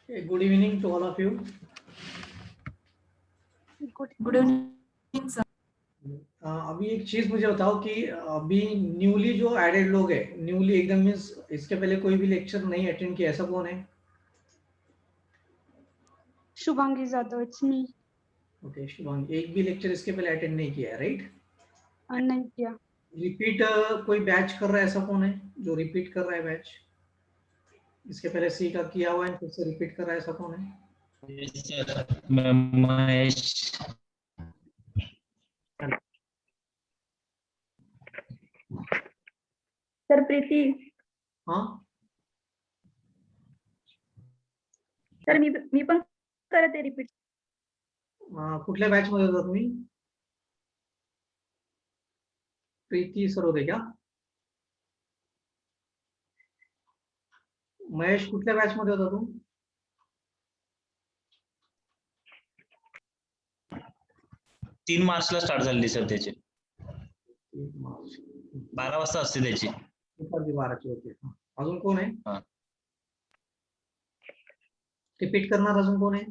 Okay, good evening to all of you. Good evening sir. अभी एक चीज मुझे बताओ कि अभी न्यूली जो एडेड लोग हैं, न्यूली एकदम मीन्स इसके पहले कोई भी लेक्चर नहीं अटेंड किया, ऐसा कौन है? Shubhangi Jadhav, it's me. Okay Shubhangi, एक भी लेक्चर इसके पहले अटेंड नहीं किया है, राइट? नहीं किया। रिपीट कोई बैच कर रहा है, ऐसा कौन है जो रिपीट कर रहा है बैच? इसके पहले सी का किया हुआ है, फिर से रिपीट कर रहा है, ऐसा कौन है? महेश। सर प्रीति। हाँ सर मी पण करते रिपीट। कुठल्या बॅच मध्ये होता तुम्ही? प्रीती सर होते क्या? महेश, कुठल्या बॅच मध्ये होता तू? 3 मार्चला स्टार्ट झाली सर त्याची. 3 मार्च 12 वाजता असते त्याची. दुपारची 12ची. ओके. अजून कोण आहे? हा. रिपीट करणार अजून कोण आहे?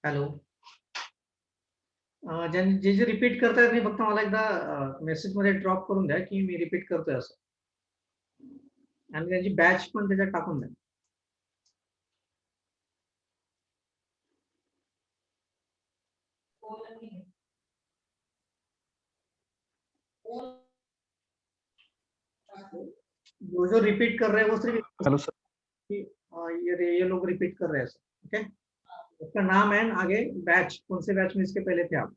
हॅलो. जे जे रिपीट करतायत मी फक्त मला एकदा मेसेज मध्ये ड्रॉप करून द्या की मी रिपीट करतोय असं, आणि त्याची बॅच पण त्याच्यात टाकून द्या. जो रिपीट कर रहे हैं वो सिर्फ हेलो सर। ये लोग रिपीट कर रहे हैं सर. ओके, उसका नाम है आगे बैच, कौन से बैच में इसके पहले थे आप?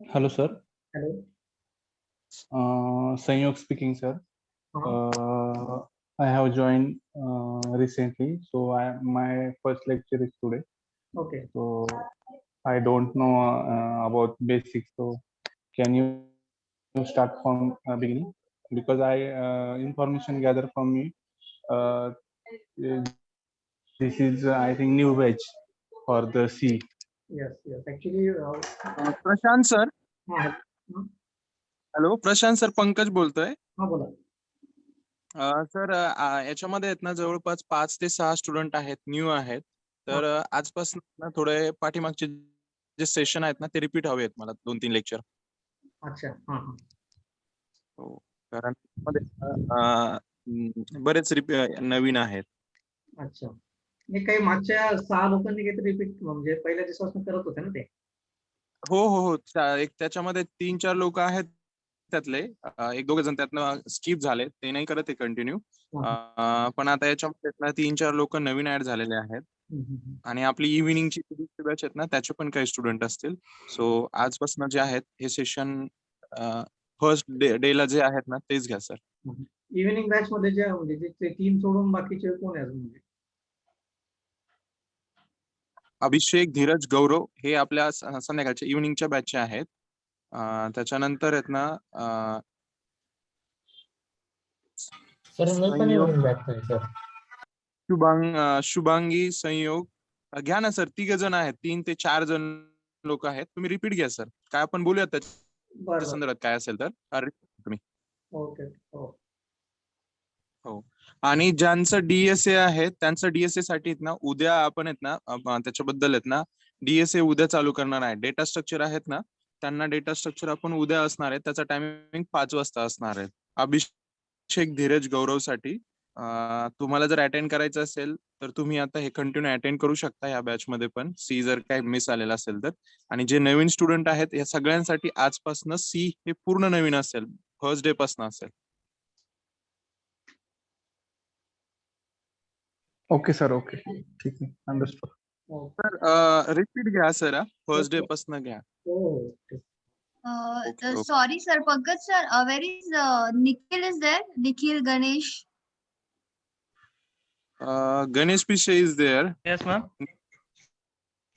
Hello sir. हेलो. संयोग speaking sir. I have joined recently, so my first lecture is today. Okay. So I don't know about basics. So can you start from beginning? Because I information gather from me. This is I think new batch for the C. Yes, actually. Prashant sir. Hello, Prashant sir, Pankaj बोलतोय. हा बोला. Sir याच्यामध्ये आहेत ना जवळपास 5 ते 6 student आहेत, new आहेत. तर आजपासून ना थोडे पाठीमागचे जे सेशन आहेत ना ते रिपीट हवे आहेत मला, 2-3 लेक्चर. अच्छा. हो, कारण बरेच नवीन आहेत. अच्छा, नाही काही मागच्या 6 लोकांनी काहीतरी रिपीट म्हणजे पहिल्या दिवसापासून करत होते ना ते? हो. एक त्याच्यामध्ये 3-4 लोक आहेत त्यातले, 1-2 जण त्यातनं स्किप झाले, ते नाही करत आहे कंटिन्यू. पण आता याच्यामध्ये ना 3-4 लोक नवीन ऍड झालेले आहेत. आणि आपली इव्हिनिंगची बॅच आहेत ना त्याचे पण काही स्टुडंट असतील. सो आजपासून जे आहेत हे सेशन फर्स्ट डेला जे आहेत ना तेच घ्या सर. इव्हिनिंग बॅच मध्ये जे म्हणजे ते 3 सोडून बाकीचे कोण आहे अजून? अभिषेक, धीरज, गौरव हे आपल्या संध्याकाळच्या इव्हिनिंगच्या बॅचचे आहेत. त्याच्यानंतर आहेत ना शुभांगी, संयोग घ्या ना सर. 3 जण आहेत, 3 ते 4 जण लोक आहेत. तुम्ही रिपीट घ्या सर. काय आपण बोलूयात त्याच्या संदर्भात काय असेल तर तुम्ही. ओके. हो. आणि ज्यांचं डीएसए आहे त्यांचं डीएसए साठी ना उद्या आपण आहेत ना त्याच्याबद्दल आहेत ना डीएसए उद्या चालू करणार आहे. डेटा स्ट्रक्चर आहेत ना त्यांना डेटा स्ट्रक्चर आपण उद्या असणार आहे. त्याचा टायमिंग 5 वाजता असणार आहे. अभिषेक, धीरज, गौरव साठी तुम्हाला जर अटेंड करायचं असेल तर तुम्ही आता हे कंटिन्यू अटेंड करू शकता या बॅच मध्ये पण. सी जर काही मिस आलेला असेल तर. आणि जे नवीन स्टुडंट आहेत या सगळ्यांसाठी आजपासून सी हे पूर्ण नवीन असेल, फर्स्ट डे पासून असेल. Okay sir. ओके, ठीक आहे, अंडरस्टूड. सर रिपीट घ्या सर, फर्स्ट डे पासून घ्या. हो. Okay, okay. Sorry, sir. Pankaj, sir. Where is Nikhil? Is there? Nikhil, Ganesh, Ganesh Pishe is there. Yes, ma'am.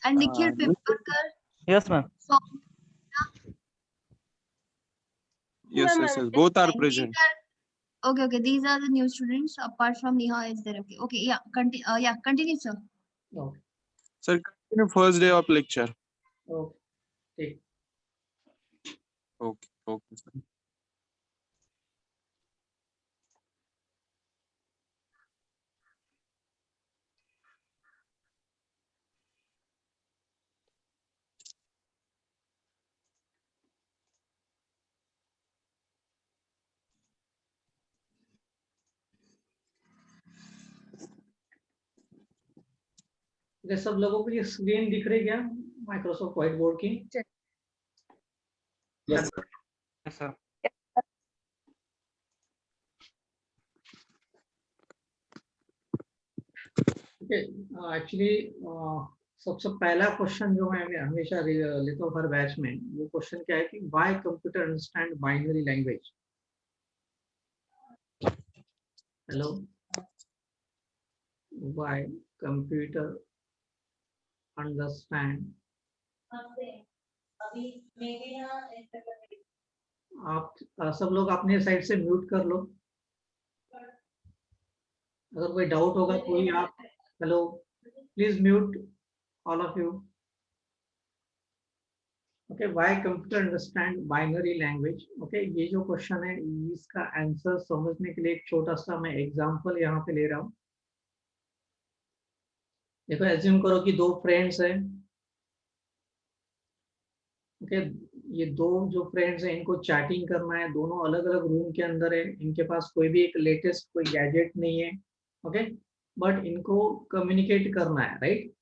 and Nikhil Nikhil- Pimpalkar. Yes, ma'am. So, Yes, yes, yes. Both are and present. these are- okay, okay. These are the new students. Apart from Neha, is there? Okay, okay. Yeah. Continue, sir. Okay. Sir, continue first day of lecture. Okay. ठीक. Okay, okay, sir. ये सब लोगों को ये screen दिख रही क्या Microsoft white board की? Yes, sir. एक्चुअली सबसे पहला क्वेश्चन जो मैं हमेशा लेता हूँ हर बैच में, वो क्वेश्चन क्या है कि why computer understand binary language? Hello, why computer understand? आप सब लोग अपने साइड से म्यूट कर लो, अगर कोई डाउट होगा कोई आप, hello please mute all of you. Okay, why computer understand binary language? Okay, ये जो क्वेश्चन है इसका आंसर समझने के लिए एक छोटा सा मैं एग्जांपल यहाँ पे ले रहा हूँ. देखो, एज्यूम करो कि दो फ्रेंड्स हैं. ओके, ये दो जो फ्रेंड्स हैं इनको चैटिंग करना है, दोनों अलग अलग रूम के अंदर है, इनके पास कोई भी एक लेटेस्ट कोई गैजेट नहीं है. ओके, बट इनको कम्युनिकेट करना है, राइट?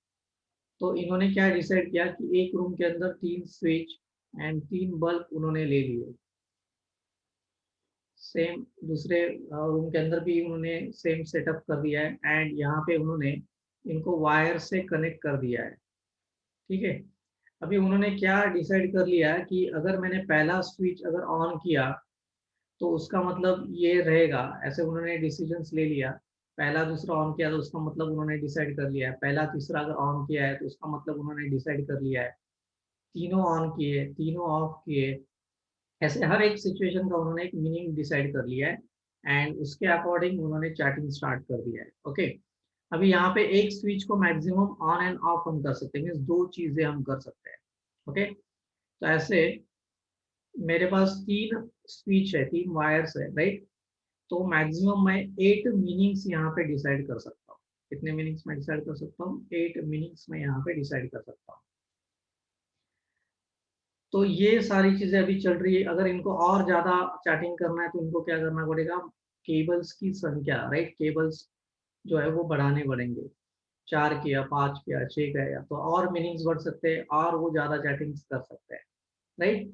तो इन्होंने क्या डिसाइड किया कि एक रूम के अंदर 3 स्विच एंड 3 बल्ब उन्होंने ले लिए. सेम दूसरे रूम के अंदर भी उन्होंने सेम सेटअप कर दिया है एंड यहाँ पे उन्होंने इनको वायर से कनेक्ट कर दिया है. ठीक है, अभी उन्होंने क्या डिसाइड कर लिया कि अगर मैंने पहला स्विच अगर ऑन किया तो उसका मतलब ये रहेगा, ऐसे उन्होंने डिसीजंस ले लिया. पहला दूसरा ऑन किया तो उसका मतलब उन्होंने डिसाइड कर लिया है. पहला तीसरा अगर ऑन किया है तो उसका मतलब उन्होंने डिसाइड कर लिया है. तीनों ऑन किए, तीनों ऑफ किए, ऐसे हर एक सिचुएशन का उन्होंने एक मीनिंग डिसाइड कर लिया है एंड उसके अकॉर्डिंग उन्होंने चैटिंग स्टार्ट कर दिया है. ओके, अभी यहाँ पे एक स्विच को मैक्सिमम ऑन एंड ऑफ हम कर सकते हैं, मींस 2 चीजें हम कर सकते हैं. ओके, तो ऐसे मेरे पास 3 स्विच है, 3 वायर्स है, राइट? तो मैक्सिमम मैं 8 मीनिंग्स यहाँ पे डिसाइड कर सकता हूँ. कितने मीनिंग्स मैं डिसाइड कर सकता हूँ? 8 मीनिंग्स मैं यहाँ पे डिसाइड कर सकता हूँ. तो ये सारी चीजें अभी चल रही है. अगर इनको और ज्यादा चैटिंग करना है तो इनको क्या करना पड़ेगा? केबल्स की संख्या, राइट? केबल्स जो है वो बढ़ाने पड़ेंगे. 4 किया, 5 किया, 6 किया, तो और मीनिंग्स बढ़ सकते हैं और वो ज्यादा चैटिंग कर सकते हैं, राइट?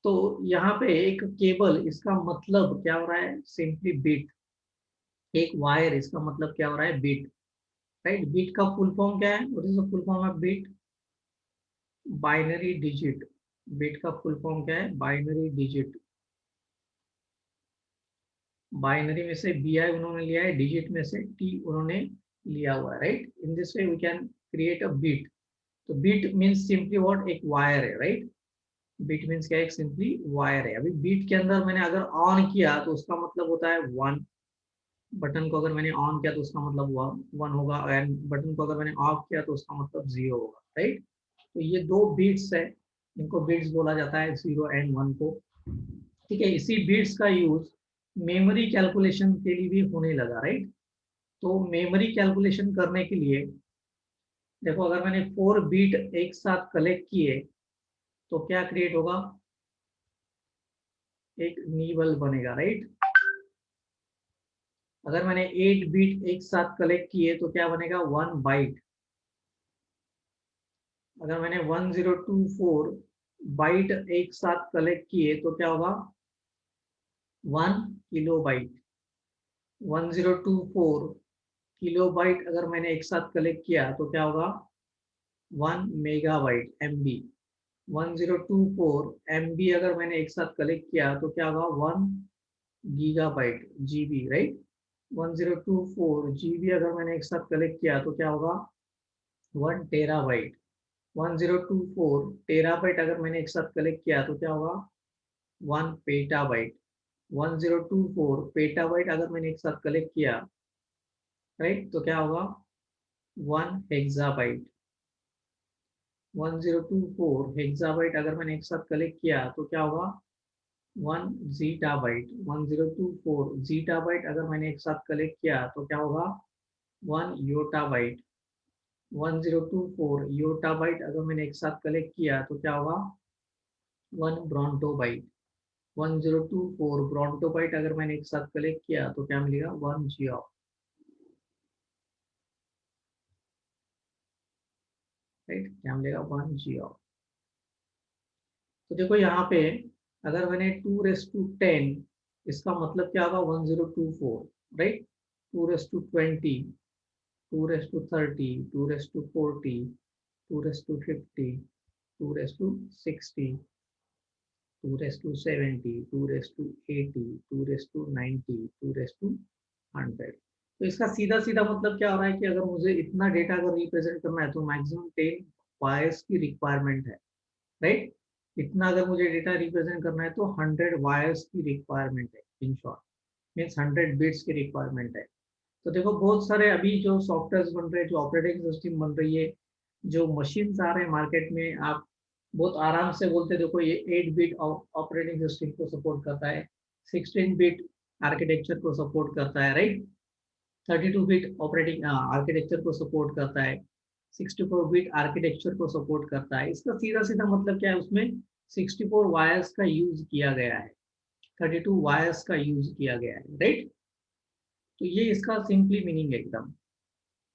तो यहाँ पे एक केबल, इसका मतलब क्या हो रहा है? Simply bit. एक वायर, इसका मतलब क्या हो रहा है? Bit, right? बिट का फुल फॉर्म क्या है? What is the full form of bit? Binary digit. Bit का फुल फॉर्म क्या है? Binary digit. बाइनरी में से बी आई उन्होंने लिया है, डिजिट में से टी उन्होंने लिया हुआ है, right? In this way we can create a bit. तो बिट मीन्स सिंपली व्हाट? एक वायर है, राइट? बिट मीन्स क्या है? एक सिंपली वायर है. अभी बिट के अंदर मैंने अगर ऑन किया तो उसका मतलब होता है 1. बटन को अगर मैंने ऑन किया तो उसका मतलब 1 होगा एंड बटन को अगर मैंने ऑफ किया तो उसका मतलब 0 होगा, राइट? तो ये 2 बिट्स है, इनको बिट्स बोला जाता है, 0 एंड 1 को. ठीक है, इसी बिट्स का यूज मेमोरी कैलकुलेशन के लिए भी होने लगा, राइट? तो मेमोरी कैलकुलेशन करने के लिए देखो, अगर मैंने 4 बिट एक साथ कलेक्ट किए तो क्या क्रिएट होगा? एक नीबल बनेगा, राइट? अगर मैंने 8 बिट एक साथ कलेक्ट किए तो क्या बनेगा? 1 बाइट. अगर मैंने 1024 बाइट एक साथ कलेक्ट किए तो क्या होगा? 1 किलोबाइट. 1024 किलोबाइट अगर मैंने एक साथ कलेक्ट किया तो क्या होगा? 1 मेगाबाइट, MB. 1024 MB अगर मैंने एक साथ कलेक्ट किया तो क्या होगा 1 गीगाबाइट GB, राइट। 1024 GB अगर मैंने एक साथ कलेक्ट किया तो क्या होगा 1 टेराबाइट। 1024 टेराबाइट अगर मैंने एक साथ कलेक्ट किया तो क्या होगा 1 पेटाबाइट। 1024 पेटाबाइट अगर मैंने एक साथ कलेक्ट किया, राइट, तो क्या होगा 1 हेक्साबाइट। 1024 हेक्साबाइट अगर मैंने एक साथ कलेक्ट किया तो क्या होगा 1 जीटाबाइट। 1024 जीटाबाइट अगर मैंने एक साथ कलेक्ट किया तो क्या होगा 1 योटाबाइट। 1024 योटाबाइट अगर मैंने एक साथ कलेक्ट किया तो क्या होगा 1 ब्रॉन्टोबाइट। 1024 ब्रॉन्टोबाइट अगर मैंने एक साथ कलेक्ट किया तो क्या मिलेगा 1 जियो, राइट, क्या मिलेगा 1 जियो। तो देखो यहाँ पे अगर मैंने 2⁻10 इसका मतलब क्या होगा 1024, राइट। 2⁻20 2⁻30 2⁻40 2⁻50 2⁻60 2⁻70 2⁻80 2⁻90 2⁻100। तो इसका सीधा सीधा मतलब क्या हो रहा है कि अगर मुझे इतना डेटा अगर रिप्रेजेंट करना है तो मैक्सिमम 10 वायर्स की रिक्वायरमेंट है, राइट। इतना अगर मुझे डेटा रिप्रेजेंट करना है तो 100 वायर्स की रिक्वायरमेंट है, इन शॉर्ट मीन्स 100 बिट्स की रिक्वायरमेंट है। तो देखो बहुत सारे अभी जो सॉफ्टवेयर बन रहे हैं, जो ऑपरेटिंग सिस्टम बन रही है, जो मशीन्स आ रहे हैं मार्केट में, आप बहुत आराम से बोलते देखो ये 8 बिट ऑपरेटिंग सिस्टम को सपोर्ट करता है, 16 बिट आर्किटेक्चर को सपोर्ट करता है, राइट, 32 बिट ऑपरेटिंग आर्किटेक्चर को सपोर्ट करता है, 64 बिट आर्किटेक्चर को सपोर्ट करता है। इसका सीधा सीधा मतलब क्या है, उसमें 64 वायर्स का यूज किया गया है, 32 वायर्स का यूज किया गया है, राइट। तो ये इसका सिंपली मीनिंग है एकदम।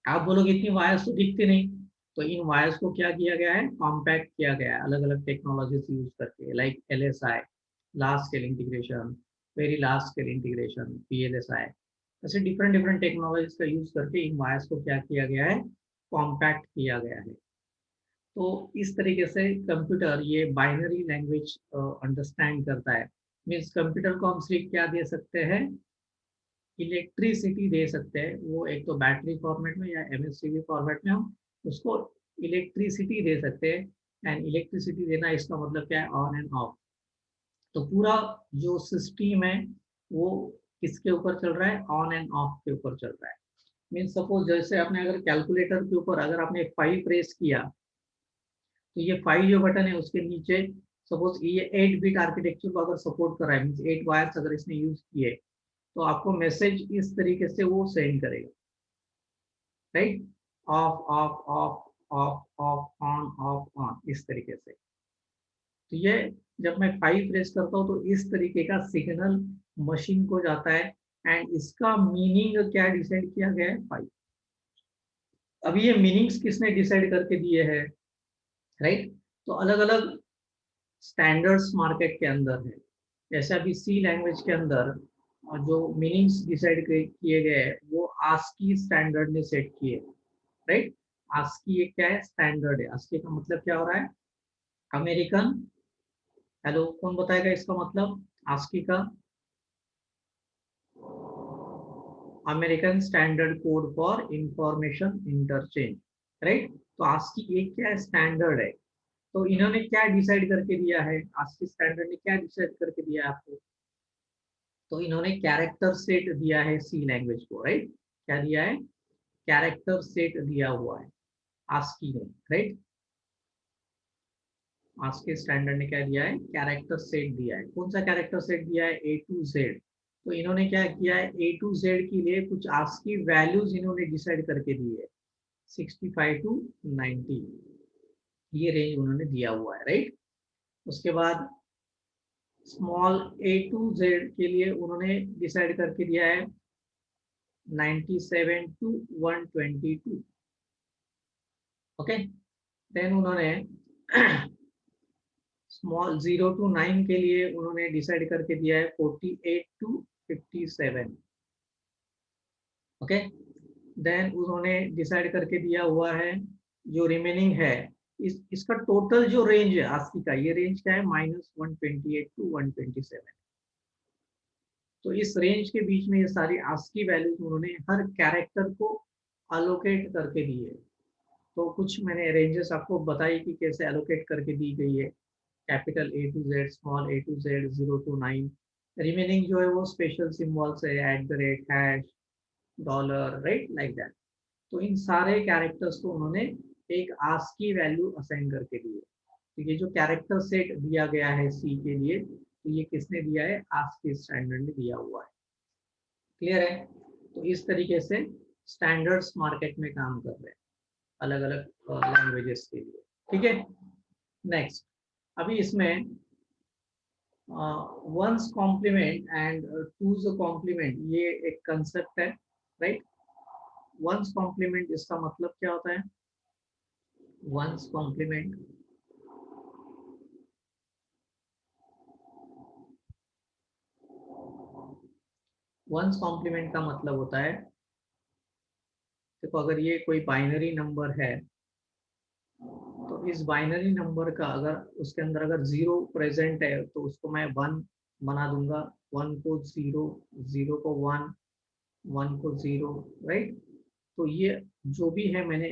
आप बोलोगे इतनी वायर्स तो दिखते नहीं, तो इन वायर्स को क्या किया गया है, कॉम्पैक्ट किया गया है अलग अलग टेक्नोलॉजीज यूज करके, like LSI large scale integration, very large scale integration, PLSI, ऐसे डिफरेंट डिफरेंट टेक्नोलॉजीज का यूज करके इन वायर्स को क्या किया गया है, कॉम्पैक्ट किया गया है। तो इस तरीके से कंप्यूटर ये बाइनरी लैंग्वेज अंडरस्टैंड करता है। मीन्स कंप्यूटर को हम सिर्फ क्या दे सकते हैं, इलेक्ट्रिसिटी दे सकते हैं, वो एक तो बैटरी फॉर्मेट में या MSCV फॉर्मेट में हम उसको इलेक्ट्रिसिटी दे सकते हैं। एंड इलेक्ट्रिसिटी देना इसका मतलब क्या है, ऑन एंड ऑफ। तो पूरा जो सिस्टम है वो किसके ऊपर चल रहा है, ऑन एंड ऑफ के ऊपर चल रहा है। मीन्स सपोज जैसे आपने अगर कैलकुलेटर के ऊपर अगर आपने 5 प्रेस किया तो ये 5 जो बटन है उसके नीचे सपोज ये 8 बिट आर्किटेक्चर को अगर सपोर्ट कर रहा है, मीन्स 8 वायर्स अगर इसने यूज किए तो आपको मैसेज इस तरीके से वो सेंड करेगा, right, of of of of of on off on, इस तरीके से। तो ये जब मैं 5 प्रेस करता हूँ तो इस तरीके का सिग्नल मशीन को जाता है। एंड इसका मीनिंग क्या डिसाइड किया गया है, 5। अभी ये मीनिंग्स किसने डिसाइड करके दिए हैं, राइट। तो अलग अलग स्टैंडर्ड्स मार्केट के अंदर है। जैसे अभी C लैंग्वेज के अंदर जो मीनिंग्स डिसाइड किए गए हैं वो ASCII स्टैंडर्ड ने सेट किए, राइट। ASCII एक क्या है, स्टैंडर्ड है। ASCII का मतलब क्या हो रहा है, अमेरिकन, हेलो कौन बताएगा इसका मतलब ASCII का, American standard code for information interchange, right. तो ASCII एक क्या है, स्टैंडर्ड है। तो इन्होंने क्या डिसाइड करके दिया है, ASCII स्टैंडर्ड ने क्या डिसाइड करके दिया है आपको, तो इन्होंने कैरेक्टर सेट दिया है C लैंग्वेज को, राइट। क्या दिया है, कैरेक्टर सेट दिया हुआ है ASCII ने, राइट। ASCII स्टैंडर्ड ने क्या दिया है, कैरेक्टर सेट दिया है। कौन सा कैरेक्टर सेट दिया है, A to Z। तो इन्होंने क्या किया है, A to Z के लिए कुछ ASCII वैल्यूज इन्होंने डिसाइड करके दी है, 65 to 90 ये रेंज उन्होंने दिया हुआ है, राइट। उसके बाद स्मॉल A to Z के लिए उन्होंने डिसाइड करके दिया है 97 to 122, ओके। देन उन्होंने स्मॉल 0 to 9 के लिए उन्होंने डिसाइड करके दिया है 48 to 57, ओके। देन उन्होंने डिसाइड करके दिया हुआ है जो रिमेनिंग है इसका टोटल जो रेंज है ASCII का, ये रेंज क्या है -128 to 127। तो इस रेंज के बीच में ये सारी ASCII वैल्यूज उन्होंने हर कैरेक्टर को अलोकेट करके दी है। तो कुछ मैंने रेंजेस आपको बताई कि कैसे एलोकेट करके दी गई है, capital A to Z, small A to Z, 0 to 9। Remaining जो है वो स्पेशल सिंबल्स है, @ hash, dollar, right, like that. तो इन सारे कैरेक्टर्स को उन्होंने एक ASCII वैल्यू असाइन करके दी है। तो ये जो कैरेक्टर सेट दिया गया है C के लिए, तो ये किसने दिया है, ASCII स्टैंडर्ड ने दिया हुआ है। क्लियर है? तो इस तरीके से स्टैंडर्ड्स मार्केट में काम कर रहे हैं अलग अलग लैंग्वेजेस के लिए। ठीक है, नेक्स्ट, अभी इसमें one's complement and two's complement, ये एक कंसेप्ट है, राइट। वंस कॉम्प्लीमेंट इसका मतलब क्या होता है? वंस कॉम्प्लीमेंट का मतलब होता है, देखो अगर ये कोई बाइनरी नंबर है, तो इस बाइनरी नंबर का अगर उसके अंदर अगर 0 प्रेजेंट है तो उसको मैं 1 बना दूंगा, 1 को 0, 0 को 1, 1 को 0, राइट। तो ये जो भी है मैंने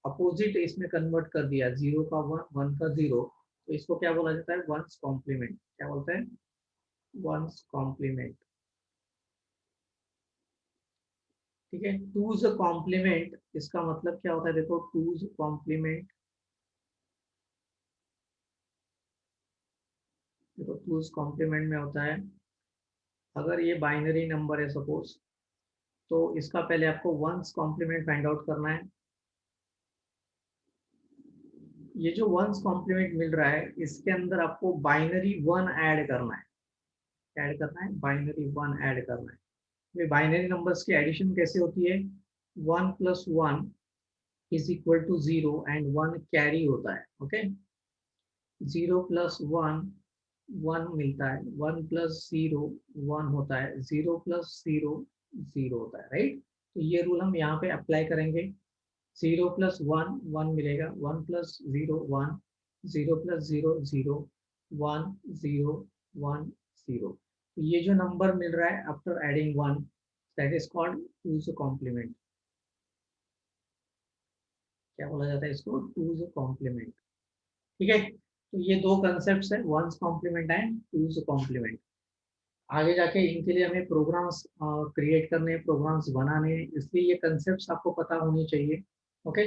अपोजिट इसमें कन्वर्ट कर दिया, 0 का 1, 1 का 0। तो इसको क्या बोला जाता है? One's complement. क्या बोलते हैं? One's complement. ठीक है, टूज कॉम्प्लीमेंट इसका मतलब क्या होता है? देखो, टूज कॉम्प्लीमेंट, देखो टूज कॉम्प्लीमेंट में होता है, अगर ये बाइनरी नंबर है सपोज, तो इसका पहले आपको वंस कॉम्प्लीमेंट फाइंड आउट करना है। ये जो वंस कॉम्प्लीमेंट मिल रहा है, इसके अंदर आपको बाइनरी 1 ऐड करना है। ऐड करना है, बाइनरी 1 ऐड करना है। ये बाइनरी नंबर्स की एडिशन कैसे होती है? 1 + 1 = 0 एंड 1 कैरी होता है। ओके, 0 + 1 1 मिलता है, 1 + 0 1 होता है, 0 + 0 0 होता है, राइट। तो ये रूल हम यहाँ पे अप्लाई करेंगे। 0 + 1 1 मिलेगा, 1 + 0 1, 0 + 0 0, 1 0 1 0। तो ये जो नंबर मिल रहा है after adding 1, that is called two's complement. क्या बोला जाता है इसको? Two's complement. ठीक है, तो ये दो कंसेप्ट्स है, one's complement and two's complement. आगे जाके इनके लिए हमें प्रोग्राम्स क्रिएट करने, प्रोग्राम्स बनाने, इसलिए ये कंसेप्ट्स आपको पता होनी चाहिए। ओके,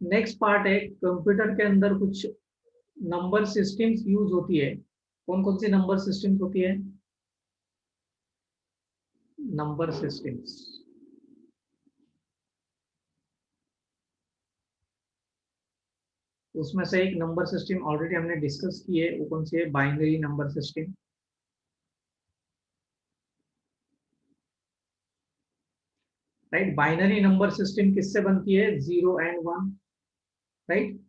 नेक्स्ट पार्ट है, कंप्यूटर के अंदर कुछ नंबर सिस्टम्स यूज होती है। कौन कौन सी नंबर सिस्टम्स होती है? नंबर सिस्टम्स, उसमें से एक नंबर सिस्टम ऑलरेडी हमने डिस्कस की है, वो कौन सी है? Binary number system. Right, binary number system किससे बनती है? 0 and 1, राइट।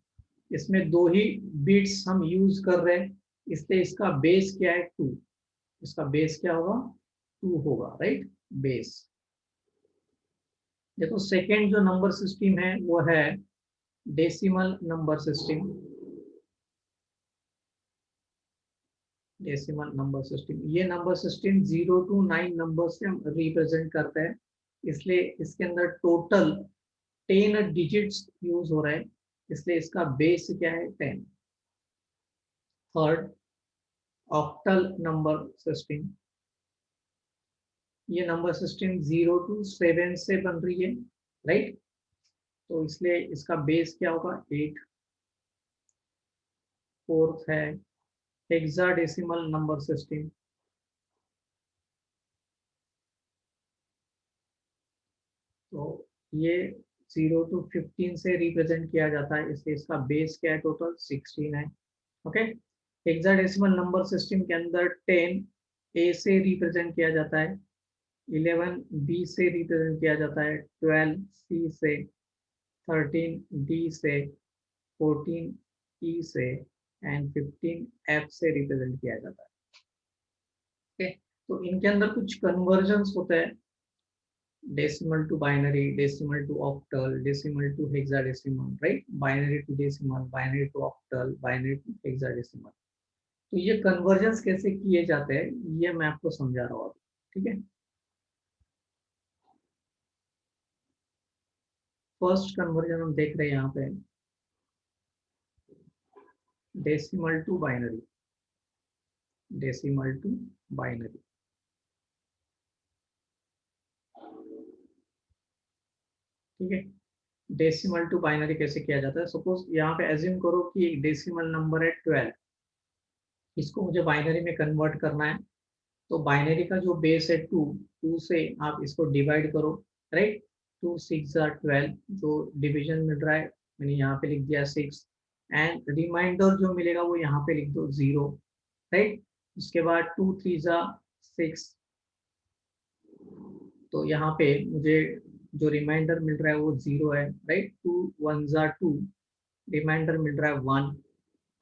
इसमें दो ही बिट्स हम यूज कर रहे हैं, इसलिए इसका बेस क्या है? 2। इसका बेस क्या होगा? 2 होगा, राइट, बेस। देखो सेकेंड जो नंबर सिस्टम है वो है decimal number system. Decimal number system, ये नंबर सिस्टम 0 to 9 नंबर से हम रिप्रेजेंट करते हैं, इसलिए इसके अंदर टोटल 10 डिजिट्स यूज हो रहे हैं, इसलिए इसका बेस क्या है? 10। थर्ड, ऑक्टल नंबर सिस्टम, ये नंबर सिस्टम 0 to 7 से बन रही है, राइट। तो इसलिए इसका बेस क्या होगा? 8। फोर्थ है हेक्साडेसिमल नंबर सिस्टम, तो ये 0 to 15 से रिप्रेजेंट किया जाता है, इसलिए इसका बेस क्या है? टोटल 16 है। ओके, हेक्साडेसिमल नंबर सिस्टम के अंदर 10 ए से रिप्रेजेंट किया जाता है, 11 बी से रिप्रेजेंट किया जाता है, 12 सी से, 13 डी से, 14 ई से एंड 15 एफ से रिप्रेजेंट किया जाता है। ओके, तो इनके अंदर कुछ कन्वर्जन्स होते हैं। decimal to binary, decimal to octal, decimal to hexadecimal, right? Binary to decimal, binary to octal, binary to hexadecimal. तो ये कन्वर्जन्स कैसे किए जाते हैं ये मैं आपको समझा रहा हूँ, ठीक है? फर्स्ट कन्वर्जन हम देख रहे हैं यहाँ पे, decimal to binary, decimal to binary. ठीक है, डेसिमल टू बाइनरी कैसे किया जाता है? सपोज यहाँ पे एज्यूम करो कि एक डेसिमल नंबर है 12, इसको मुझे बाइनरी में कन्वर्ट करना है। तो बाइनरी का जो बेस है 2 से आप इसको डिवाइड करो, राइट? 2 6 12, जो डिवीजन मिल रहा है मैंने यहाँ पे लिख दिया 6, एंड रिमाइंडर जो मिलेगा वो यहाँ पे लिख दो 0, राइट? उसके बाद 2 3 6, तो यहाँ पे मुझे जो रिमाइंडर मिल रहा है वो 0 है, राइट? 2 1 2, रिमाइंडर मिल रहा है 1,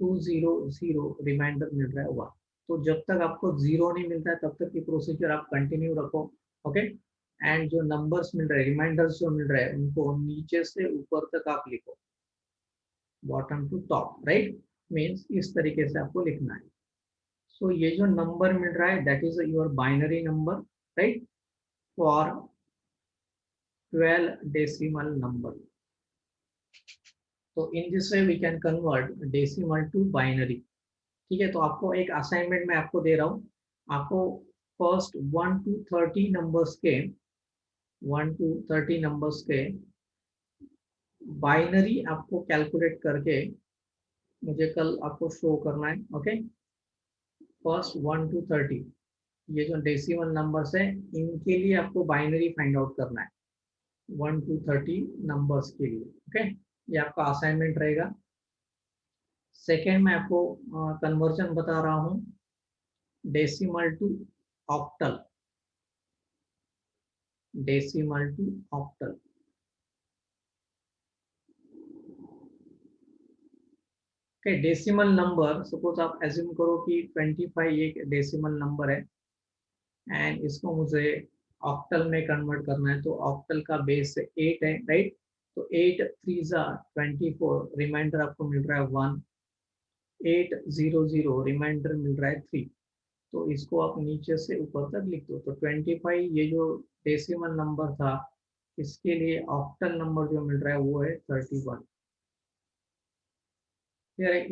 2 0 0, रिमाइंडर मिल रहा है 1। तो जब तक आपको 0 नहीं मिलता है तब तक की प्रोसीजर आप कंटिन्यू रखो, ओके? एंड जो नंबर्स मिल रहे हैं, रिमाइंडर्स जो मिल रहे हैं, उनको नीचे से ऊपर तक आप लिखो, bottom to top, right? Means इस तरीके से आपको लिखना है। सो ये जो नंबर मिल रहा है that is your binary number, right? For 12 decimal number. तो in this way we can convert decimal to binary. ठीक है, तो आपको एक असाइनमेंट में आपको दे रहा हूँ, आपको फर्स्ट 1 to 30 नंबर्स के, 1 to 30 नंबर्स के बाइनरी आपको कैलकुलेट करके मुझे कल आपको शो करना है, ओके? फर्स्ट 1 to 30, ये जो डेसिमल नंबर्स है इनके लिए आपको बाइनरी फाइंड आउट करना है 1 to 30 नंबर्स के लिए, ओके? ये आपका असाइनमेंट रहेगा। सेकेंड मैं आपको कन्वर्जन बता रहा हूँ decimal to octal, decimal to octal. Okay, decimal number, suppose आप एज्यूम करो कि 25 एक डेसिमल नंबर है एंड इसको मुझे ऑक्टल में कन्वर्ट करना है। तो ऑक्टल का बेस 8 है, राइट? तो 8 3 24, रिमाइंडर आपको मिल रहा है 1, 8 0 0, रिमाइंडर मिल रहा है 3। तो इसको आप नीचे से ऊपर तक लिख दो। तो 25 ये जो डेसिमल नंबर था, इसके लिए ऑक्टल नंबर जो मिल रहा है वो है 31।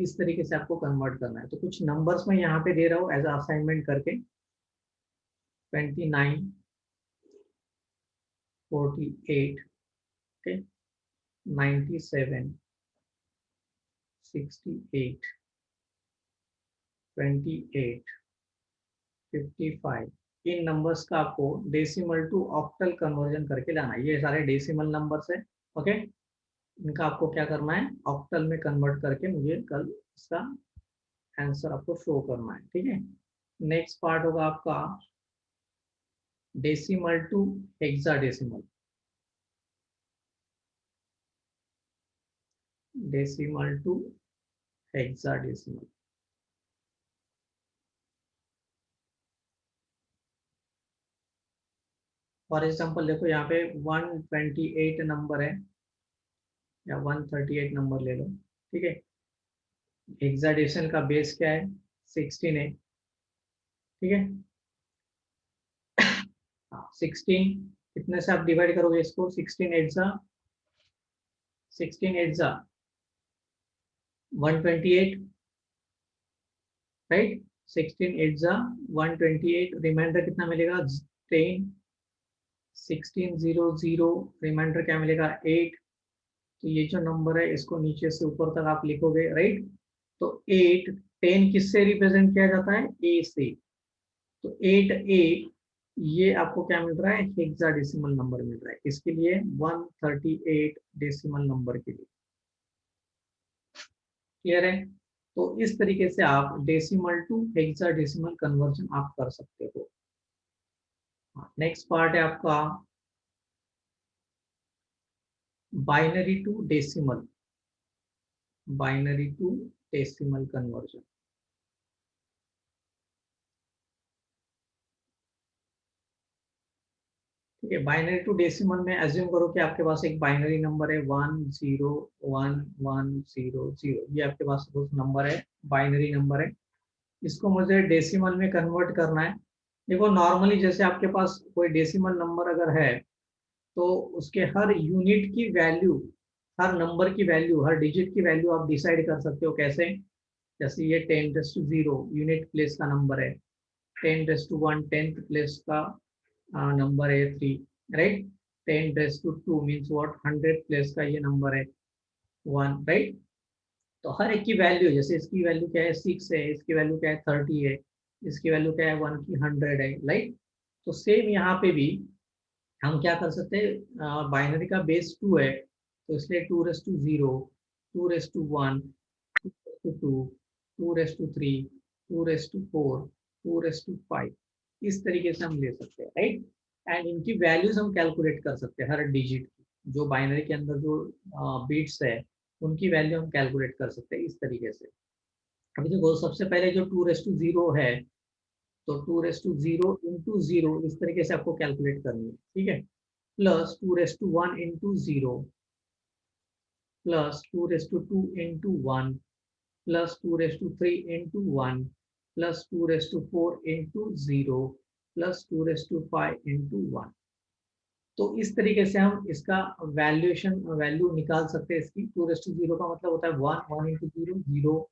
इस तरीके से आपको कन्वर्ट करना है। तो कुछ नंबर्स में यहाँ पे दे रहा हूँ एज असाइनमेंट करके, 29 48, okay, 97 68 28 55, इन नंबर्स का आपको डेसिमल टू ऑक्टल कन्वर्जन करके लाना है। ये सारे डेसिमल नंबर्स है, ओके? इनका आपको क्या करना है, ऑक्टल में कन्वर्ट करके मुझे कल इसका आंसर आपको शो करना है, ठीक है? नेक्स्ट पार्ट होगा आपका decimal to hexadecimal, decimal to hexadecimal. For example देखो यहाँ पे 128 नंबर है या 138 नंबर ले लो, ठीक है? हेक्साडेसिमल का बेस क्या है, 16 है, ठीक है? 16 कितने से आप डिवाइड करोगे इसको, 16 8 128, राइट? 16 8 128, रिमाइंडर कितना मिलेगा 10, 16 0 0, रिमाइंडर क्या मिलेगा 8। तो ये जो नंबर है इसको नीचे से ऊपर तक आप लिखोगे, राइट? तो 8 10 किससे रिप्रेजेंट किया जाता है, ए से। तो 8 8 ये आपको क्या मिल रहा है, हेक्साडेसिमल नंबर मिल रहा है। इसके लिए 138 डेसिमल नंबर के लिए, क्लियर है? तो इस तरीके से आप डेसिमल टू हेक्साडेसिमल कन्वर्जन आप कर सकते हो। नेक्स्ट पार्ट है आपका binary to decimal, binary to decimal conversion. ठीक है, बाइनरी टू डेसिमल में एज्यूम करो कि आपके पास एक बाइनरी नंबर है 101100, ये आपके पास नंबर है, बाइनरी नंबर है। इसको मुझे डेसिमल में कन्वर्ट करना है। देखो नॉर्मली जैसे आपके पास कोई डेसिमल नंबर अगर है तो उसके हर यूनिट की वैल्यू, हर नंबर की वैल्यू, हर डिजिट की वैल्यू आप डिसाइड कर सकते हो। कैसे? जैसे ये 10⁻0 यूनिट प्लेस का नंबर है, 10⁻1 10th प्लेस का नंबर है 3, राइट। 10⁻2 मीन्स व्हाट, 100 प्लेस का ये नंबर है 1, राइट। तो हर एक की वैल्यू, जैसे इसकी वैल्यू क्या है 6 है, इसकी वैल्यू क्या है 30 है, इसकी वैल्यू क्या है 1 की 100 है, राइट। तो सेम यहाँ पे भी हम क्या कर सकते हैं, बाइनरी का बेस 2 है तो इसलिए 2⁻0, 2⁻1, 2⁻2, 2⁻3, 2⁻4, 2⁻5, इस तरीके से हम ले सकते हैं, राइट। एंड इनकी वैल्यूज हम कैलकुलेट कर सकते हैं, हर डिजिट की, जो बाइनरी के अंदर जो बिट्स है उनकी वैल्यू हम कैलकुलेट कर सकते हैं इस तरीके से। अभी देखो सबसे पहले जो 2⁻0 है तो 2⁻0 इंटू 0 इस तरीके से आपको कैलकुलेट करनी है, ठीक है। Plus 2⁻1 into 0 plus 2⁻2 into 1 plus 2⁻3 into 1 plus 2⁻4 into 0 plus 2⁻5 into 1। तो इस तरीके से हम इसका वैल्यू निकाल सकते हैं इसकी। 2⁻0 का मतलब होता है 1, 1 into 0 0,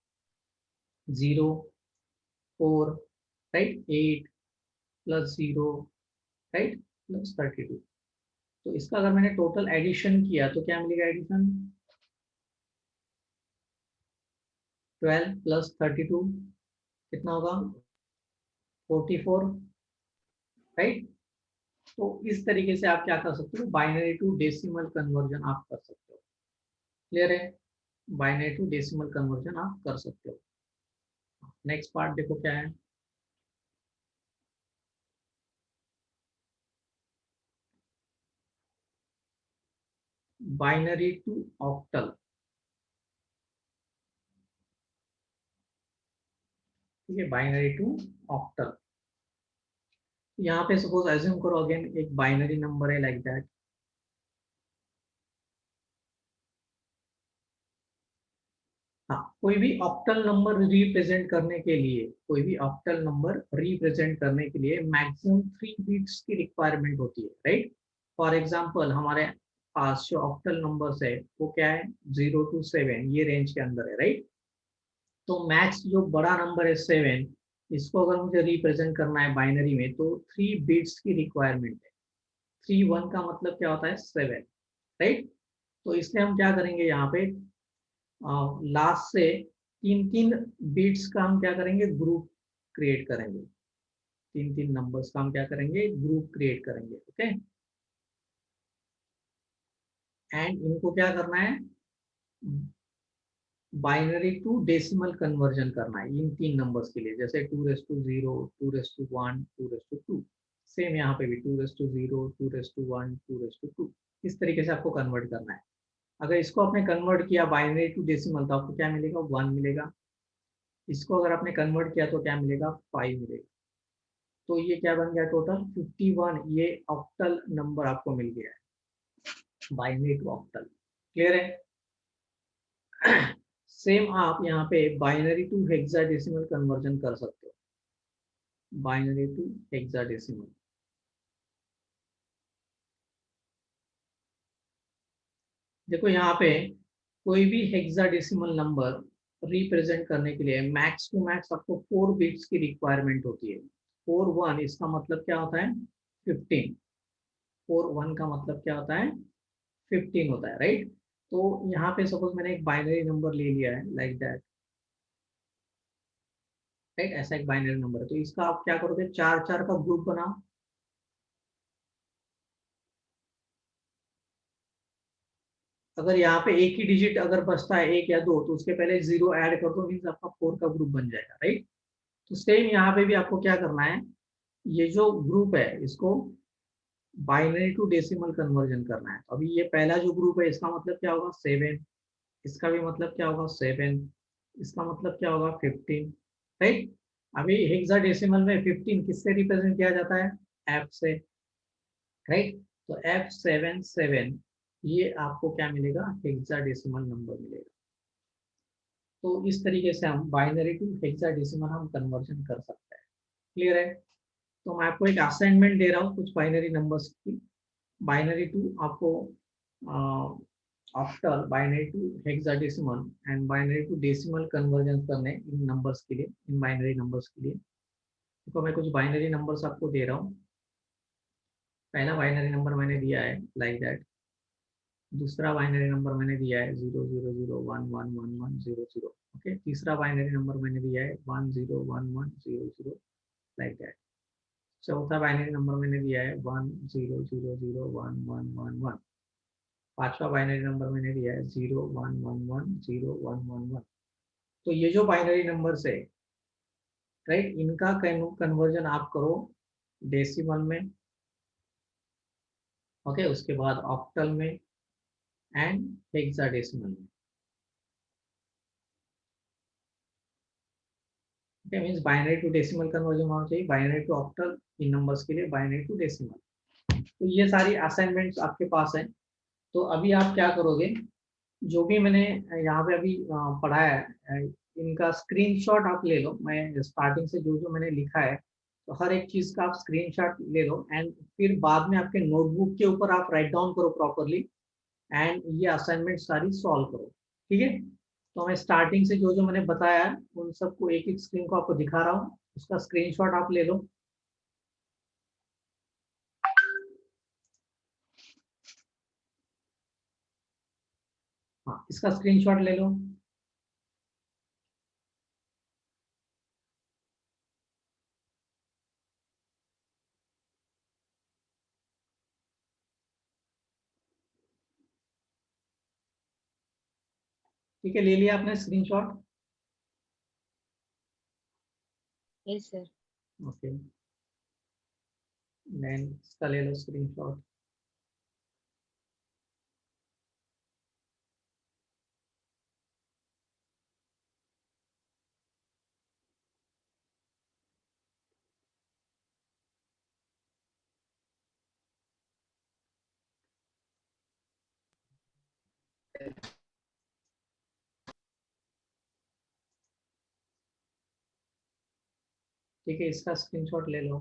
0 4, right, 8 plus 0, right, plus 32। तो इसका अगर मैंने टोटल एडिशन किया तो क्या मिलेगा एडिशन, 12 प्लस 32 कितना होगा 44, राइट। तो इस तरीके से आप क्या कर सकते हो, बाइनरी टू डेसिमल कन्वर्जन आप कर सकते हो। क्लियर है? बाइनरी टू डेसिमल कन्वर्जन आप कर सकते हो। नेक्स्ट पार्ट देखो क्या है, बाइनरी टू ऑक्टल। ठीक है, बाइनरी टू ऑक्टल। यहाँ पे सपोज एज्यूम करो अगेन एक बाइनरी नंबर है लाइक दैट, हाँ, कोई भी ऑक्टल नंबर रिप्रेजेंट करने के लिए, कोई भी ऑक्टल नंबर रिप्रेजेंट करने के लिए मैक्सिमम 3 बिट्स की रिक्वायरमेंट होती है, राइट। फॉर एग्जांपल हमारे पास जो ऑक्टल नंबर्स है वो क्या है 0 to 7, ये रेंज के अंदर है, राइट। तो मैक्स जो बड़ा नंबर है 7, इसको अगर मुझे रिप्रेजेंट करना है बाइनरी में तो 3 बिट्स की रिक्वायरमेंट है। 3 1 का मतलब क्या होता है 7, राइट। तो इसलिए हम क्या करेंगे यहाँ पे लास्ट से 3 बिट्स का हम क्या करेंगे ग्रुप क्रिएट करेंगे, 3 नंबर्स का हम क्या करेंगे ग्रुप क्रिएट करेंगे, ओके। एंड इनको क्या करना है बाइनरी टू डेसिमल कन्वर्जन करना है इन 3 नंबर्स के लिए, जैसे 2⁻0, 2⁻1, 2⁻2। सेम यहाँ पे भी 2⁻0, 2⁻1, 2⁻2, इस तरीके से आपको कन्वर्ट करना है। अगर इसको आपने कन्वर्ट किया बाइनरी टू डेसिमल तो आपको क्या मिलेगा 1 मिलेगा। इसको अगर आपने कन्वर्ट किया तो क्या मिलेगा 5 मिलेगा। तो ये क्या बन गया टोटल 51, ये ऑक्टल नंबर आपको मिल गया है, बाइनरी टू ऑक्टल। क्लियर है? सेम आप यहाँ पे बाइनरी टू हेक्साडेसिमल कन्वर्जन कर सकते हो, बाइनरी टू हेक्साडेसिमल। देखो यहाँ पे कोई भी हेक्साडेसिमल नंबर रिप्रेजेंट करने के लिए मैक्स टू मैक्स आपको 4 बिट्स की रिक्वायरमेंट होती है। 4 1 इसका मतलब क्या होता है 15, 4 1 का मतलब क्या होता है 15 होता है, राइट। तो यहाँ पे सपोज मैंने एक बाइनरी नंबर ले लिया है लाइक दैट, राइट, ऐसा एक बाइनरी नंबर है। तो इसका आप क्या करोगे 4 4 का ग्रुप बनाओ। अगर यहाँ पे एक ही डिजिट अगर बचता है 1 या 2 तो उसके पहले 0 ऐड कर दो, मीन्स आपका 4 का ग्रुप बन जाएगा, राइट। तो सेम यहाँ पे भी आपको क्या करना है, ये जो ग्रुप है इसको बाइनरी टू डेसिमल कन्वर्जन करना है। तो अभी ये पहला जो ग्रुप है इसका मतलब क्या होगा 7, इसका भी मतलब क्या होगा 7, इसका मतलब क्या होगा 15, राइट। अभी हेक्साडेसिमल में 15 किससे रिप्रेजेंट किया जाता है एफ से, राइट। तो F77 ये आपको क्या मिलेगा, हेक्साडेसिमल नंबर मिलेगा। तो इस तरीके से हम बाइनरी टू हेक्साडेसिमल हम कन्वर्जन कर सकते हैं। क्लियर है? तो मैं आपको एक असाइनमेंट दे रहा हूँ कुछ बाइनरी नंबर्स की। बाइनरी टू आपको octal, binary to hexadecimal and binary to decimal conversion करने इन नंबर्स के लिए, इन बाइनरी नंबर्स के लिए। तो मैं कुछ बाइनरी नंबर्स आपको दे रहा हूँ। पहला बाइनरी नंबर मैंने दिया है लाइक दैट। दूसरा बाइनरी नंबर मैंने दिया है 00011110 ओके। तीसरा बाइनरी नंबर मैंने दिया है 101100 लाइक दैट। चौथा बाइनरी नंबर मैंने दिया है 10001111। पांचवा बाइनरी नंबर मैंने दिया है 01110111। तो ये जो बाइनरी नंबर्स है, राइट, इनका कन्वर्जन आप करो डेसिमल में, ओके, उसके बाद ऑक्टल में एंड हेक्साडेसिमल में। Means binary to decimal conversion होना चाहिए, बाइनरी टू ऑक्टल इन नंबर्स के लिए, बाइनरी टू डेसिमल। तो ये सारी असाइनमेंट्स आपके पास हैं। तो अभी आप क्या करोगे, जो भी मैंने यहाँ पे अभी पढ़ाया है, इनका स्क्रीनशॉट आप ले लो। मैं स्टार्टिंग से जो जो मैंने लिखा है, तो हर एक चीज का आप स्क्रीनशॉट ले लो एंड फिर बाद में आपके नोटबुक के ऊपर आप राइट डाउन करो प्रॉपरली एंड ये असाइनमेंट सारी सॉल्व करो। ठीक है? तो मैं स्टार्टिंग से जो जो मैंने बताया है उन सबको एक एक स्क्रीन को आपको दिखा रहा हूँ, उसका स्क्रीनशॉट आप ले लो। हाँ, इसका स्क्रीनशॉट ले लो। ठीक है, ले लिया आपने screenshot? Yes, sir. Okay, then इसका ले लो स्क्रीनशॉट। ठीक है, इसका स्क्रीनशॉट ले लो।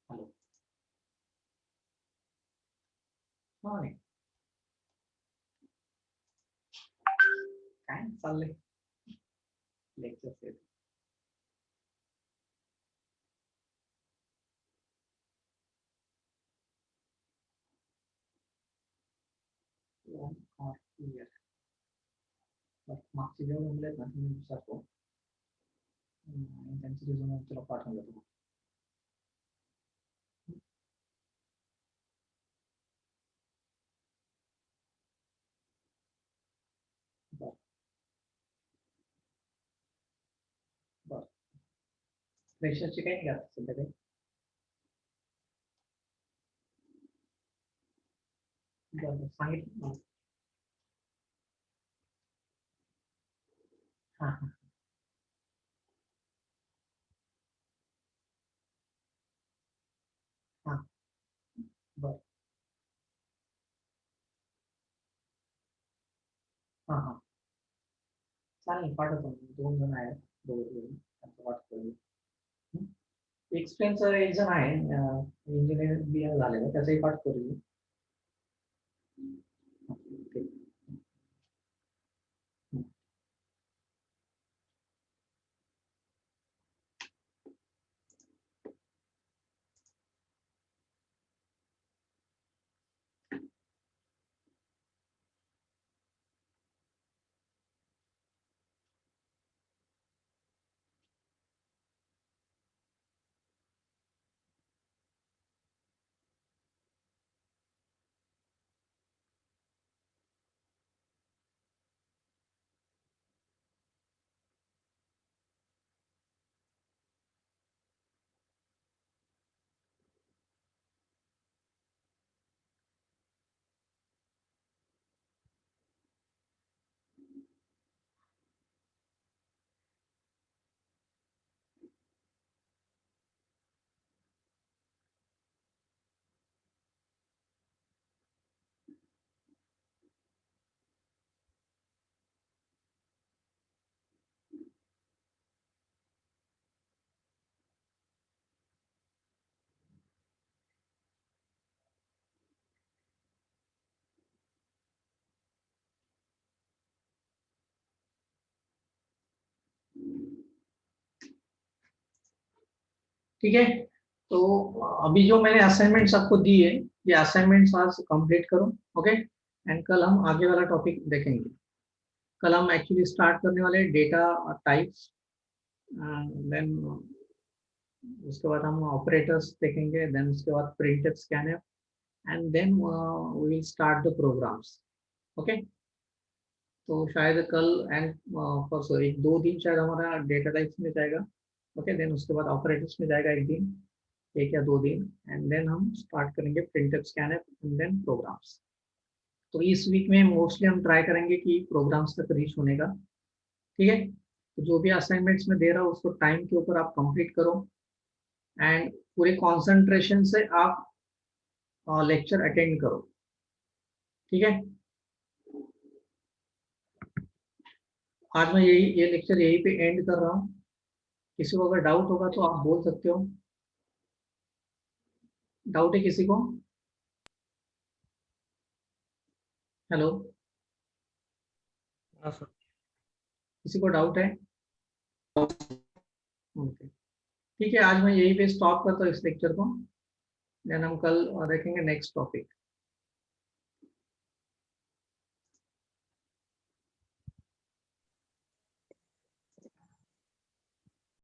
हेलो, हाँ नाही काय चाललंय लेक्चर? मागची जेव्हा म्हणलेत ना तुम्ही विचारतो त्यांची रिझन तुला पाठवलं तुम्हाला. बरं प्रेशरचे काही घ्या सध्या काही. बरं सांगितलं. हां हां हां बरं हां हां चालेल पाठवतो. 2 जण आहेत दोघं त्यांचं पाठवतो. एक्सपेन्सर एक जण आहे इंजिनिअरिंग BA झालेलं त्याचाही पाठ करू. ठीक. ठीक है तो अभी जो मैंने असाइनमेंट्स आपको दी है ये असाइनमेंट्स आज कंप्लीट करो. ओके एंड कल हम आगे वाला टॉपिक देखेंगे. कल हम एक्चुअली स्टार्ट करने वाले डेटा टाइप्स देन उसके बाद हम ऑपरेटर्स देखेंगे. देन उसके बाद printed scanner and then we will start the programs. Okay तो शायद कल एंड परसों 1-2 दिन शायद हमारा डेटा टाइप्स में जाएगा. ओके देन उसके बाद ऑपरेटर्स में जाएगा 1 दिन 1 या 2 दिन एंड देन हम स्टार्ट करेंगे printed scanner and then programs. तो इस वीक में मोस्टली हम ट्राई करेंगे कि प्रोग्राम्स तक रीच होने का. ठीक है तो जो भी असाइनमेंट्स में दे रहा हूँ उसको टाइम के ऊपर आप कंप्लीट करो एंड पूरे कंसंट्रेशन से आप लेक्चर अटेंड करो. ठीक है आज मैं ये लेक्चर यहीं पे एंड कर रहा हूँ. किसी को अगर डाउट होगा तो आप बोल सकते हो. डाउट है किसी को? हेलो हाँ सर. किसी को डाउट है? ओके ठीक है आज मैं यहीं पे स्टॉप करता हूँ इस लेक्चर को. देन हम कल देखेंगे नेक्स्ट टॉपिक.